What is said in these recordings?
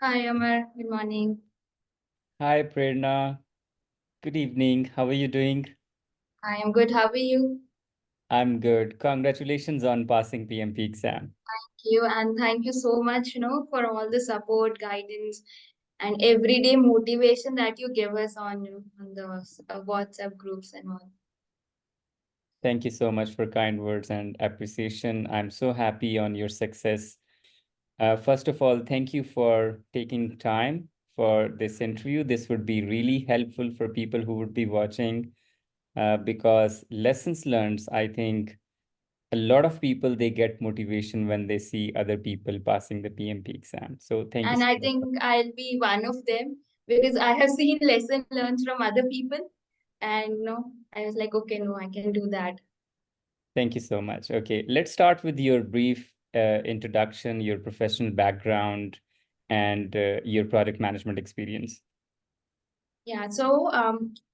Hi, Amar. Good morning. Hi, Prerna. Good evening. How are you doing? I am good. How are you? I'm good. Congratulations on passing PMP exam. Thank you so much, for all the support, guidance, and everyday motivation that you give us on the WhatsApp groups and all. Thank you so much for kind words and appreciation. I'm so happy on your success. First of all, thank you for taking time for this interview. This would be really helpful for people who would be watching because lessons learned, I think a lot of people, they get motivation when they see other people passing the PMP exam. So thank you And so I much. think I'll be one of them because I have seen lesson learned from other people, and I was like, okay, no, I can do that. Thank you so much. Okay, let's start with your brief introduction, your professional background, and your product management experience. Yeah, so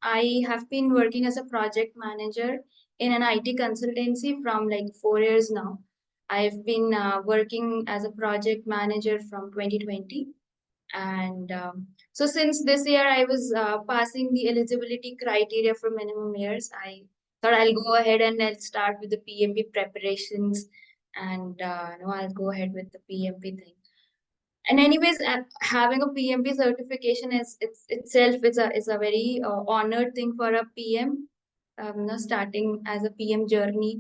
I have been working as a project manager in an IT consultancy from like 4 years now. I've been working as a project manager from 2020. And so since this year I was passing the eligibility criteria for minimum years, I thought I'll go ahead and I'll start with the PMP preparations and I'll go ahead with the PMP thing. And anyways, having a PMP certification is it's a very honored thing for a PM, starting as a PM journey.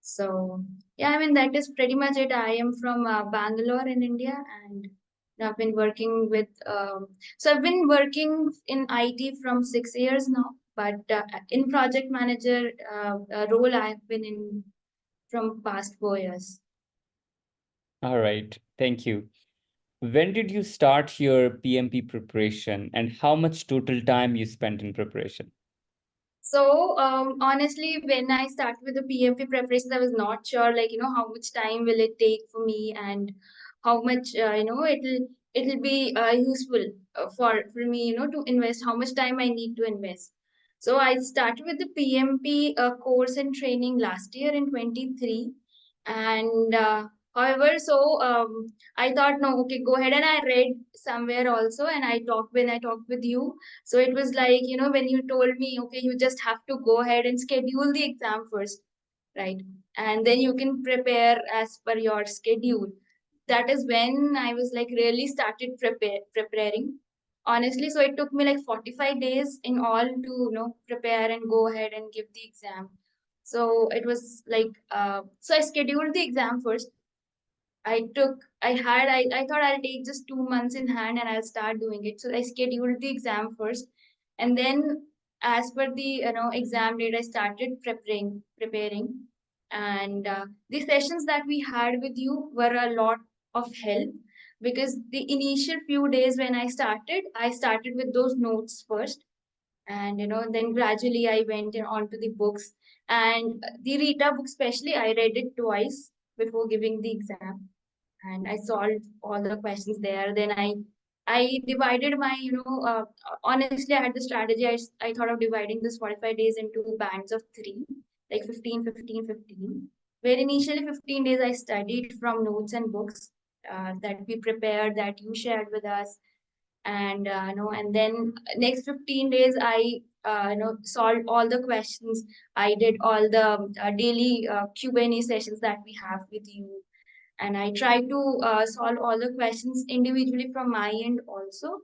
So yeah, I mean that is pretty much it. I am from Bangalore in India, and I've been working with. So I've been working in IT from 6 years now, but in project manager role I've been in from past 4 years. All right, thank you. When did you start your PMP preparation and how much total time you spent in preparation? So honestly, when I started with the PMP preparations, I was not sure, like how much time will it take for me, and how much it'll be useful for me, to invest. How much time I need to invest. So I started with the PMP course and training last year in 23, and however, so I thought no, okay, go ahead, and I read somewhere also, and when I talked with you, so it was like, when you told me, okay, you just have to go ahead and schedule the exam first, right? And then you can prepare as per your schedule. That is when I was like really started preparing. Honestly, so it took me like 45 days in all to, prepare and go ahead and give the exam. So it was like, so I scheduled the exam first. I thought I'll take just 2 months in hand and I'll start doing it. So I scheduled the exam first, and then as per the exam date, I started preparing, and the sessions that we had with you were a lot of help because the initial few days when I started with those notes first, and then gradually I went on to the books, and the Rita book especially I read it twice before giving the exam, and I solved all the questions there. Then I divided my, honestly, I had the strategy. I thought of dividing this 45 days into bands of three, like 15, 15, 15. Where initially 15 days I studied from notes and books that we prepared, that you shared with us, and and then next 15 days I solved all the questions. I did all the daily Q&A sessions that we have with you, and I try to solve all the questions individually from my end also.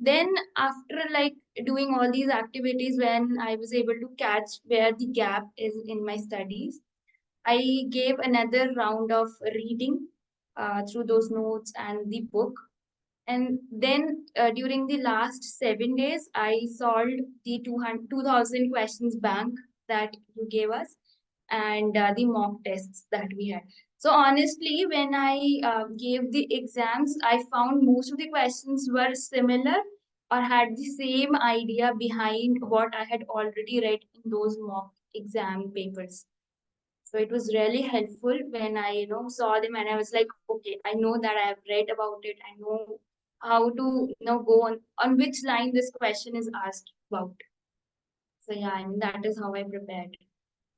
Then after like doing all these activities, when I was able to catch where the gap is in my studies, I gave another round of reading through those notes and the book. And then during the last 7 days, I solved the 2,000 questions bank that you gave us, and the mock tests that we had. So honestly, when I gave the exams, I found most of the questions were similar or had the same idea behind what I had already read in those mock exam papers. So it was really helpful when I, saw them, and I was like, okay, I know that I have read about it. I know how to, go on which line this question is asked about. So yeah, I mean, that is how I prepared.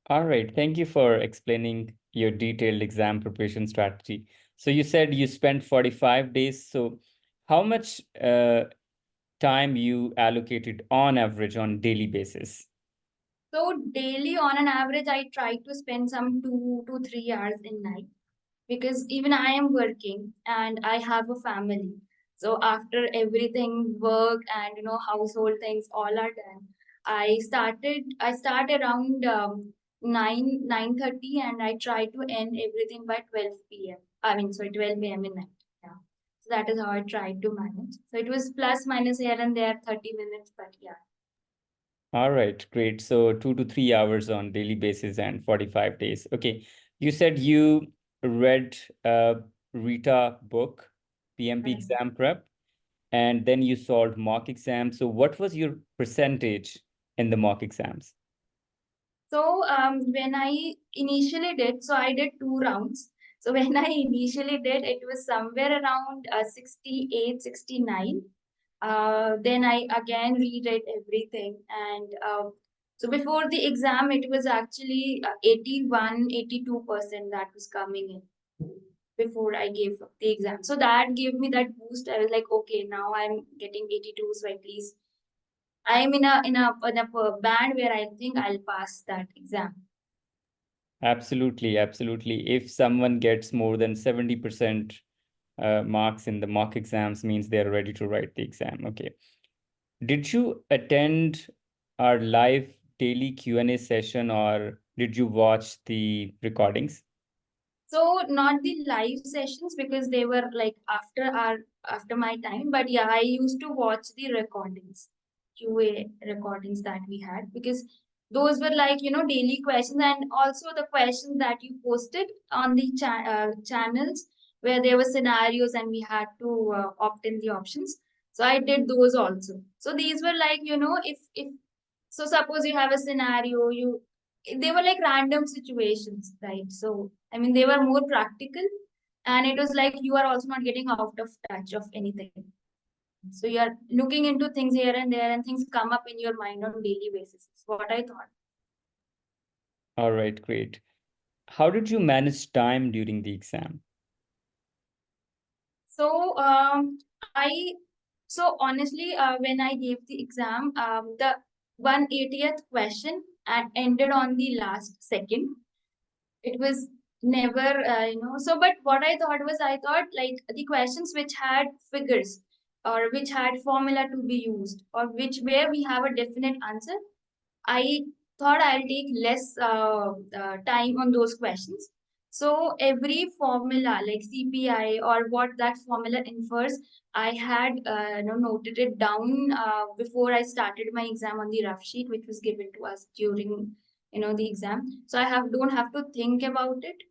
All right, thank you for explaining your detailed exam preparation strategy. So you said you spent 45 days. So how much time you allocated on average on daily basis? So daily, on an average, I try to spend some 2 to 3 hours in night, because even I am working and I have a family. So after everything, work and household things all are done, I start around 9:30, and I try to end everything by 12 p.m. I mean, sorry, 12 a.m. in night. Yeah. So that is how I tried to manage. So it was plus minus here and there 30 minutes, but yeah. All right, great. So 2 to 3 hours on daily basis and 45 days. Okay. You said you read Rita book, PMP Correct. exam prep, and then you solved mock exams. So what was your percentage in the mock exams? So when I initially did, so I did 2 rounds. So when I initially did, it was somewhere around 68, 69. Then I again reread everything. And so before the exam, it was actually 81, 82% that was coming in before I gave the exam. So that gave me that boost. I was like, okay, now I'm getting 82, so at least I'm in a band where I think I'll pass that exam. Absolutely, absolutely. If someone gets more than 70% marks in the mock exams, means they're ready to write the exam. Okay. Did you attend our live daily Q&A session or did you watch the recordings? So not the live sessions, because they were like after my time, but yeah, I used to watch the recordings, QA recordings that we had, because those were like daily questions, and also the questions that you posted on the channels where there were scenarios and we had to opt in the options. So I did those also. So these were like if so suppose you have a scenario, they were like random situations, right? So I mean, they were more practical, and it was like you are also not getting out of touch of anything. So you are looking into things here and there, and things come up in your mind on daily basis. Is what I thought. All right, great. How did you manage time during the exam? So I so honestly, when I gave the exam, the 180th question and ended on the last second. It was never so, but what I thought was, I thought like the questions which had figures, or which had formula to be used, or which where we have a definite answer, I thought I'll take less time on those questions. So every formula like CPI or what that formula infers, I had noted it down before I started my exam on the rough sheet, which was given to us during the exam. So I don't have to think about it,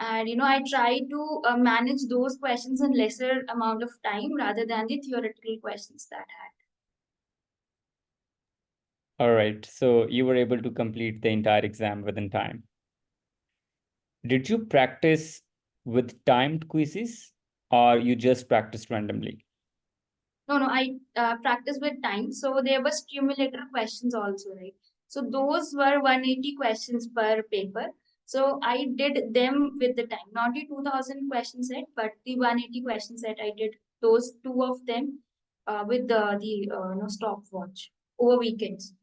and I try to manage those questions in lesser amount of time rather than the theoretical questions that had. All right, so you were able to complete the entire exam within time. Did you practice with timed quizzes or you just practiced randomly? No, no, I practice with time. So there were stimulator questions also, right? So those were 180 questions per paper. So I did them with the time, not the 2000 question set, but the 180 question set. I did those two of them with the stopwatch over weekends.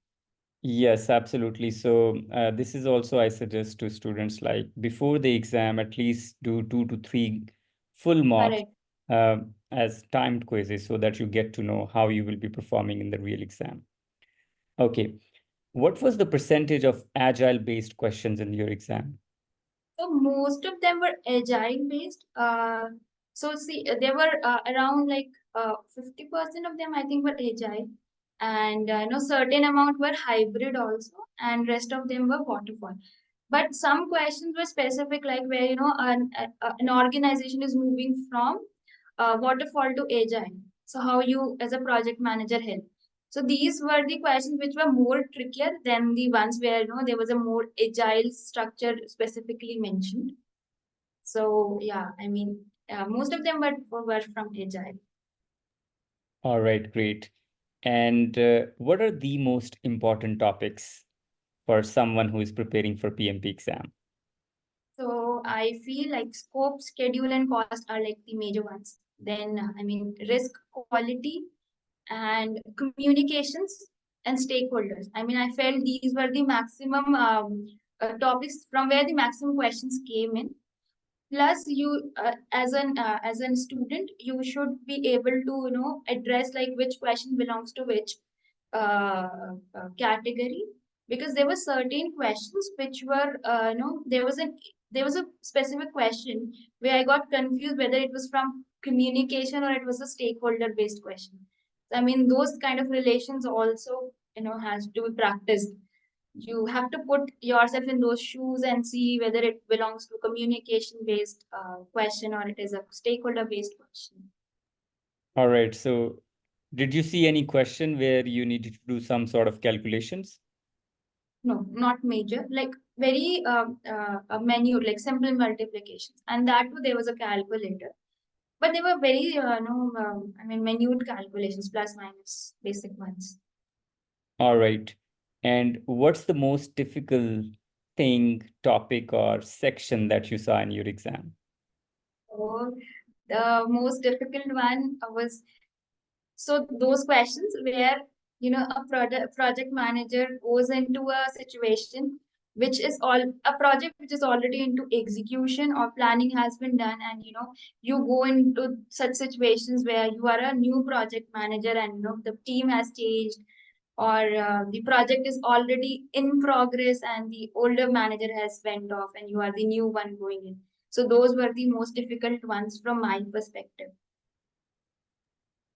Yes, absolutely. So this is also I suggest to students like before the exam, at least do 2 to 3 full mocks Correct. uh, as timed quizzes so that you get to know how you will be performing in the real exam. Okay. What was the percentage of agile based questions in your exam? So most of them were agile based. So see, there were around like 50% of them I think were agile, and certain amount were hybrid also, and rest of them were waterfall. But some questions were specific, like where an organization is moving from waterfall to agile. So how you as a project manager help. So these were the questions which were more trickier than the ones where there was a more agile structure specifically mentioned. So yeah, I mean most of them were from agile. All right, great. And what are the most important topics for someone who is preparing for PMP exam? So I feel like scope, schedule, and cost are like the major ones. then risk, quality, and communications and stakeholders. I felt these were the maximum topics from where the maximum questions came in. Plus, you as a student, you should be able to address like which question belongs to which category, because there were certain questions which were there was a specific question where I got confused whether it was from communication or it was a stakeholder based question. So, those kind of relations also has to be practiced. You have to put yourself in those shoes and see whether it belongs to communication based question or it is a stakeholder based question. All right. So did you see any question where you needed to do some sort of calculations? No, not major, like very minute, like simple multiplications, and that too there was a calculator, but they were very no minute calculations, plus minus basic ones. All right. And what's the most difficult thing, topic, or section that you saw in your exam? So the most difficult one was, so those questions where a project manager goes into a situation which is all a project which is already into execution or planning has been done, and you go into such situations where you are a new project manager and the team has changed, or the project is already in progress and the older manager has went off and you are the new one going in. So those were the most difficult ones from my perspective.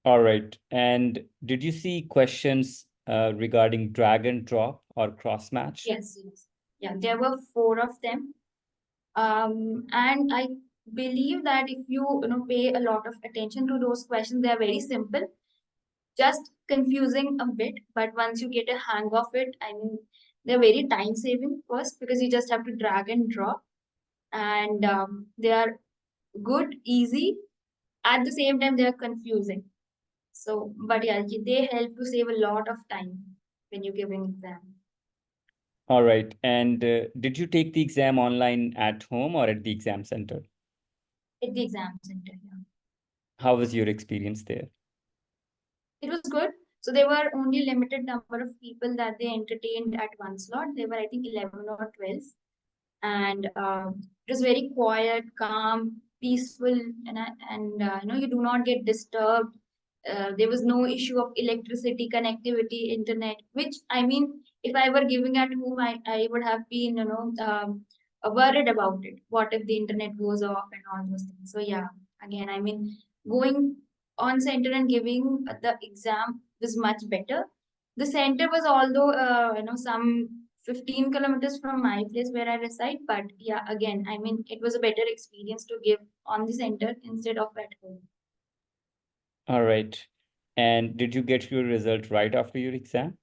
All right. And did you see questions regarding drag and drop or cross match? Yes, yes. Yeah, there were four of them. And I believe that if you pay a lot of attention to those questions, they are very simple, just confusing a bit. But once you get a hang of it, they're very time saving first because you just have to drag and drop, and they are good, easy. At the same time, they are confusing. So, but yeah, they help to save a lot of time when you're giving exam. All right. And did you take the exam online at home or at the exam center? At the exam center. Yeah. How was your experience there? It was good. So there were only limited number of people that they entertained at one slot. There were, I think, 11 or 12. And it was very quiet, calm, peaceful, and you do not get disturbed. There was no issue of electricity, connectivity, internet, which if I were giving at home, I would have been, worried about it. What if the internet goes off and all those things? So yeah, again, going on center and giving the exam was much better. The center was, although some 15 kilometers from my place where I reside, but yeah, again, it was a better experience to give on the center instead of at home. All right. And did you get your result right after your exam?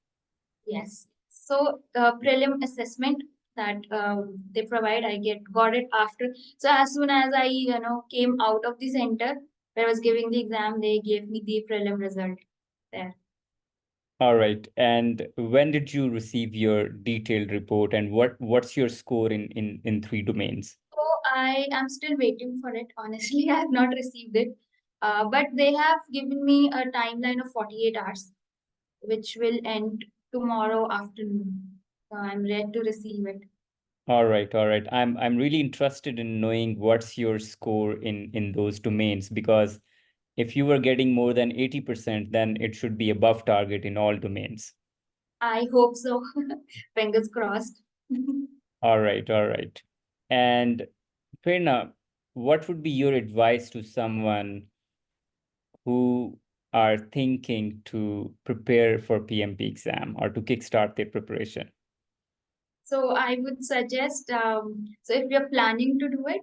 Yes. So the prelim assessment that they provide, I got it after. So as soon as I came out of the center where I was giving the exam, they gave me the prelim result there. All right. And when did you receive your detailed report, and what's your score in three domains? So I am still waiting for it. Honestly, I have not received it. But they have given me a timeline of 48 hours, which will end tomorrow afternoon. So I'm ready to receive it. All right, all right. I'm really interested in knowing what's your score in those domains, because if you were getting more than 80%, then it should be above target in all domains. I hope so. Fingers crossed. All right, all right. And Prerna, what would be your advice to someone who are thinking to prepare for PMP exam or to kickstart their preparation? So I would suggest, so if you're planning to do it,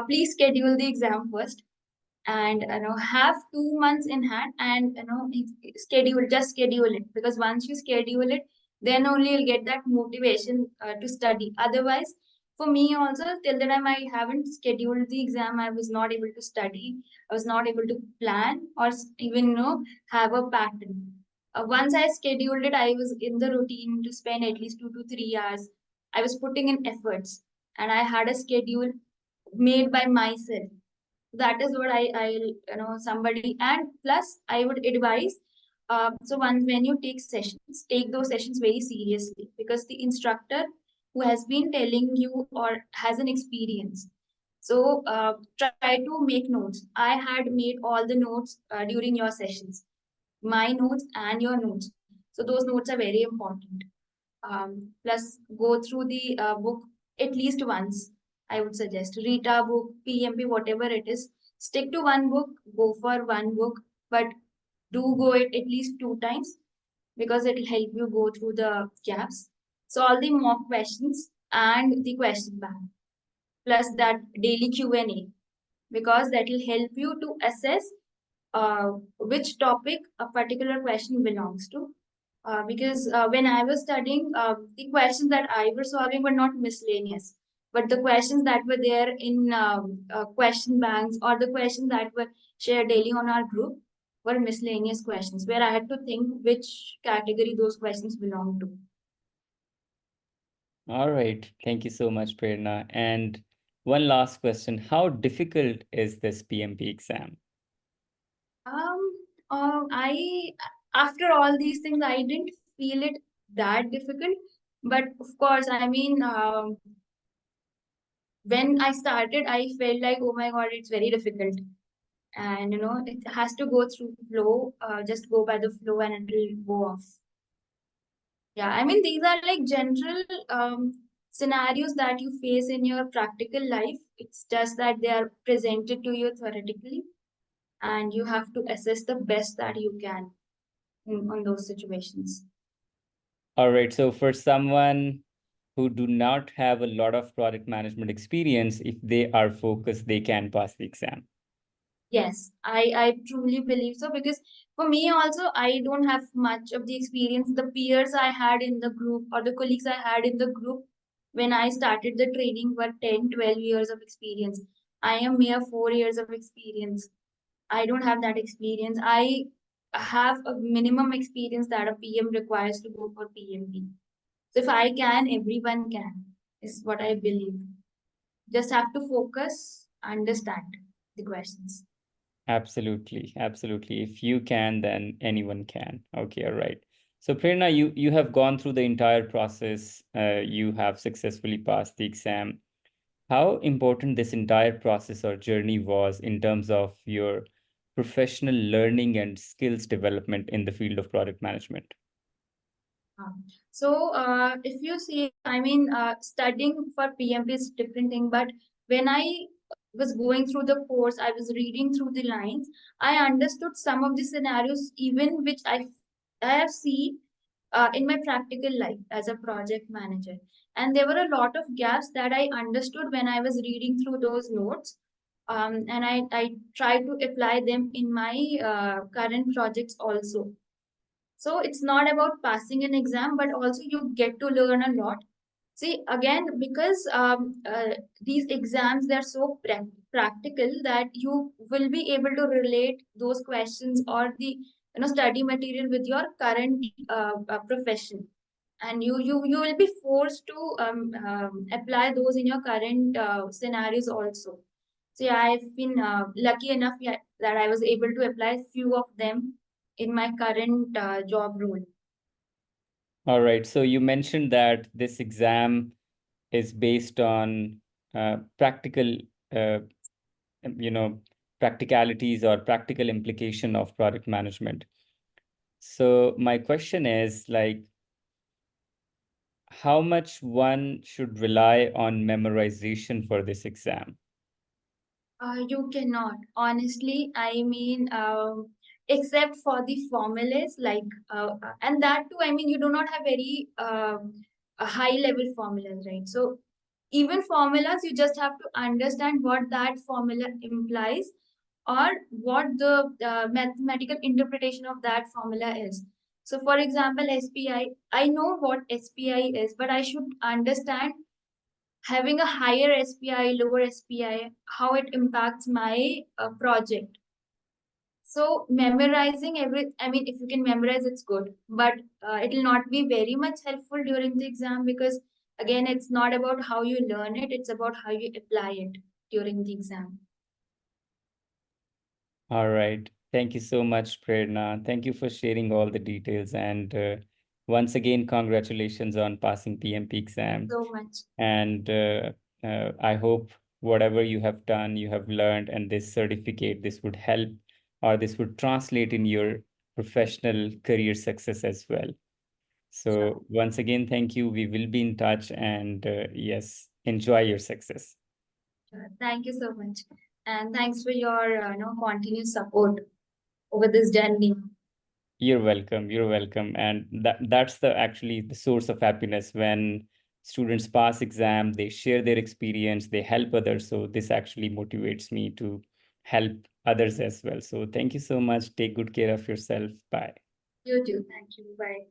please schedule the exam first, and have 2 months in hand, and schedule it, because once you schedule it, then only you'll get that motivation to study. Otherwise, for me also, till the time I haven't scheduled the exam, I was not able to study. I was not able to plan or even have a pattern. Once I scheduled it, I was in the routine to spend at least 2 to 3 hours. I was putting in efforts, and I had a schedule made by myself, That is what somebody, and plus I would advise. So once when you take sessions, take those sessions very seriously, because the instructor who has been telling you or has an experience. So try to make notes. I had made all the notes during your sessions, my notes and your notes. So those notes are very important. Plus, go through the book at least once. I would suggest Rita book, PMP, whatever it is. Stick to one book, go for one book, but do go it at least 2 times, because it will help you go through the gaps. So all the mock questions and the question bank, plus that daily Q&A, because that will help you to assess which topic a particular question belongs to. Because when I was studying, the questions that I was solving were not miscellaneous, but the questions that were there in question banks, or the questions that were shared daily on our group, were miscellaneous questions where I had to think which category those questions belong to. All right. Thank you so much, Prerna. And one last question. How difficult is this PMP exam? I After all these things, I didn't feel it that difficult, but of course, I mean, when I started, I felt like, oh my God, it's very difficult. And it has to go through flow, just go by the flow and it will go off. Yeah, I mean, these are like general scenarios that you face in your practical life. It's just that they are presented to you theoretically, and you have to assess the best that you can on those situations. All right. So for someone who do not have a lot of project management experience, if they are focused, they can pass the exam. Yes, I truly believe so, because for me also, I don't have much of the experience. The peers I had in the group, or the colleagues I had in the group when I started the training, were 10, 12 years of experience. I am mere 4 years of experience. I don't have that experience. I have a minimum experience that a PM requires to go for PMP. So if I can, everyone can, is what I believe. Just have to focus, understand the questions. Absolutely. Absolutely. If you can, then anyone can. Okay. All right. So Prerna, you have gone through the entire process. You have successfully passed the exam. How important this entire process or journey was in terms of your professional learning and skills development in the field of product management? So, if you see, I mean, studying for PMP is different thing, but when I was going through the course, I was reading through the lines, I understood some of the scenarios, even which I have seen in my practical life as a project manager. And there were a lot of gaps that I understood when I was reading through those notes. And I tried to apply them in my current projects also. So it's not about passing an exam, but also you get to learn a lot. See, again, because these exams, they're so practical that you will be able to relate those questions or the study material with your current profession, and you will be forced to apply those in your current scenarios also. So yeah, I've been lucky enough, yeah, that I was able to apply few of them in my current job role. All right. So you mentioned that this exam is based on practical, uh, you know, practicalities or practical implication of product management. So my question is like, how much one should rely on memorization for this exam? You cannot, honestly. I mean, except for the formulas, like, and that too. I mean, you do not have very high level formulas, right? So even formulas, you just have to understand what that formula implies, or what the mathematical interpretation of that formula is. So, for example, SPI, I know what SPI is, but I should understand having a higher SPI, lower SPI, how it impacts my project. So memorizing I mean, if you can memorize, it's good, but it will not be very much helpful during the exam, because again, it's not about how you learn it, it's about how you apply it during the exam. All right. Thank you so much, Prerna. Thank you for sharing all the details. And once again, congratulations on passing PMP Thank you exam. so much. And I hope whatever you have done, you have learned, and this certificate, this would help or this would translate in your professional career success as well. Sure. So once again, thank you. We will be in touch, and yes, enjoy your success. Sure. Thank you so much. And thanks for your continuous support over this journey. You're welcome. You're welcome. And that's the actually the source of happiness when students pass exam, they share their experience, they help others. So this actually motivates me to help others as well. So thank you so much. Take good care of yourself. Bye. You too. Thank you. Bye.